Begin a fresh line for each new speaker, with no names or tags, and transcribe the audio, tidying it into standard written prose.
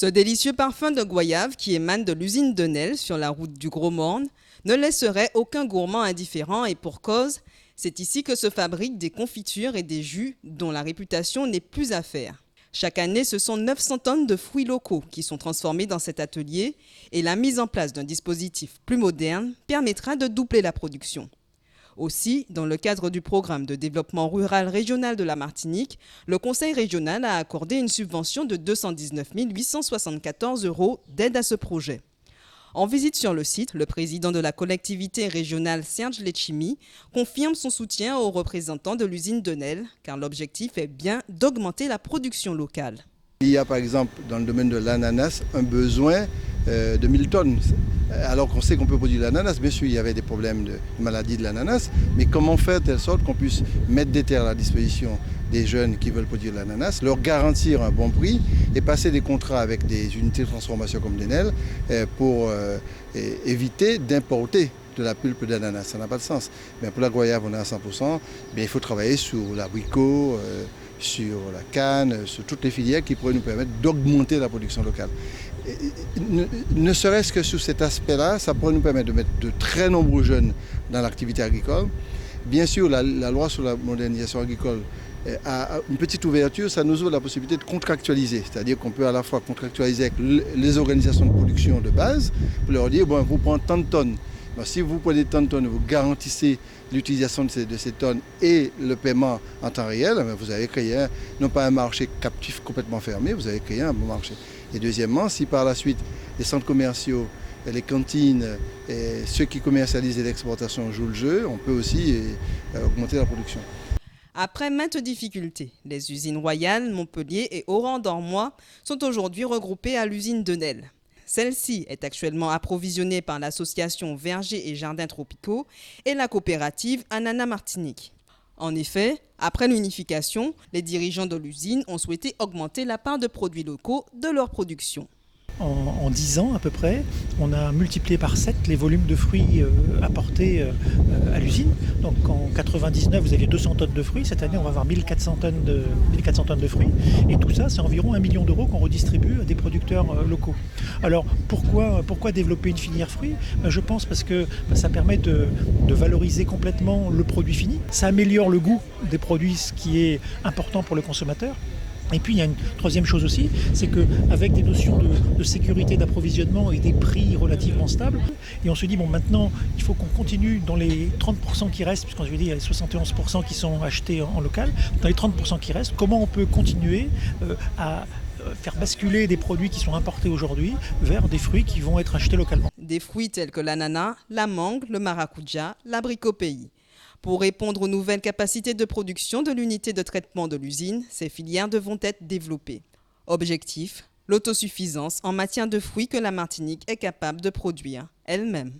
Ce délicieux parfum de goyave qui émane de l'usine de Nesle sur la route du Gros-Morne ne laisserait aucun gourmand indifférent et pour cause, c'est ici que se fabriquent des confitures et des jus dont la réputation n'est plus à faire. Chaque année, ce sont 900 tonnes de fruits locaux qui sont transformés dans cet atelier et la mise en place d'un dispositif plus moderne permettra de doubler la production. Aussi, dans le cadre du programme de développement rural régional de la Martinique, le Conseil régional a accordé une subvention de 219 874 € d'aide à ce projet. En visite sur le site, le président de la collectivité régionale Serge Letchimy confirme son soutien aux représentants de l'usine de Nesle, car l'objectif est bien d'augmenter la production locale.
Il y a par exemple dans le domaine de l'ananas un besoin de 1000 tonnes. Alors qu'on sait qu'on peut produire l'ananas, bien sûr il y avait des problèmes de maladie de l'ananas, mais comment faire de telle sorte qu'on puisse mettre des terres à la disposition des jeunes qui veulent produire l'ananas, leur garantir un bon prix et passer des contrats avec des unités de transformation comme Nesle pour éviter d'importer de la pulpe d'ananas. Ça n'a pas de sens. Mais pour la goyave, on est à 100%. Bien, il faut travailler sur l'abricot, sur la canne, sur toutes les filières qui pourraient nous permettre d'augmenter la production locale. Ne serait-ce que sur cet aspect-là, ça pourrait nous permettre de mettre de très nombreux jeunes dans l'activité agricole. Bien sûr, la loi sur la modernisation agricole a une petite ouverture, ça nous ouvre la possibilité de contractualiser. C'est-à-dire qu'on peut à la fois contractualiser avec les organisations de production de base pour leur dire, bon, vous prenez tant de tonnes. Donc, si vous prenez tant de tonnes, vous garantissez l'utilisation de ces tonnes et le paiement en temps réel, vous avez créé non pas un marché captif complètement fermé, vous avez créé un bon marché. Et deuxièmement, si par la suite les centres commerciaux, les cantines, et ceux qui commercialisent l'exportation jouent le jeu, on peut aussi augmenter la production.
Après maintes difficultés, les usines Royales, Montpellier et Oran-Dormois sont aujourd'hui regroupées à l'usine de Nesle. Celle-ci est actuellement approvisionnée par l'association Vergers et Jardins Tropicaux et la coopérative Ananas Martinique. En effet, après l'unification, les dirigeants de l'usine ont souhaité augmenter la part de produits locaux de leur production.
En 10 ans à peu près, on a multiplié par 7 les volumes de fruits apportés à l'usine. Donc en 99, vous aviez 200 tonnes de fruits. Cette année, on va avoir 1400 tonnes de fruits. Et tout ça, c'est environ 1 million d'euros qu'on redistribue à des producteurs locaux. Alors pourquoi développer une filière fruits ? Je pense parce que ça permet de valoriser complètement le produit fini. Ça améliore le goût des produits, ce qui est important pour le consommateur. Et puis il y a une troisième chose aussi, c'est qu'avec des notions de sécurité d'approvisionnement et des prix relativement stables, et on se dit bon maintenant il faut qu'on continue dans les 30% qui restent, puisqu'on je dis il y a les 71% qui sont achetés en local, dans les 30% qui restent, comment on peut continuer à faire basculer des produits qui sont importés aujourd'hui vers des fruits qui vont être achetés localement.
Des fruits tels que l'ananas, la mangue, le maracuja, l'abricot pays. Pour répondre aux nouvelles capacités de production de l'unité de traitement de l'usine, ces filières devront être développées. Objectif, l'autosuffisance en matière de fruits que la Martinique est capable de produire elle-même.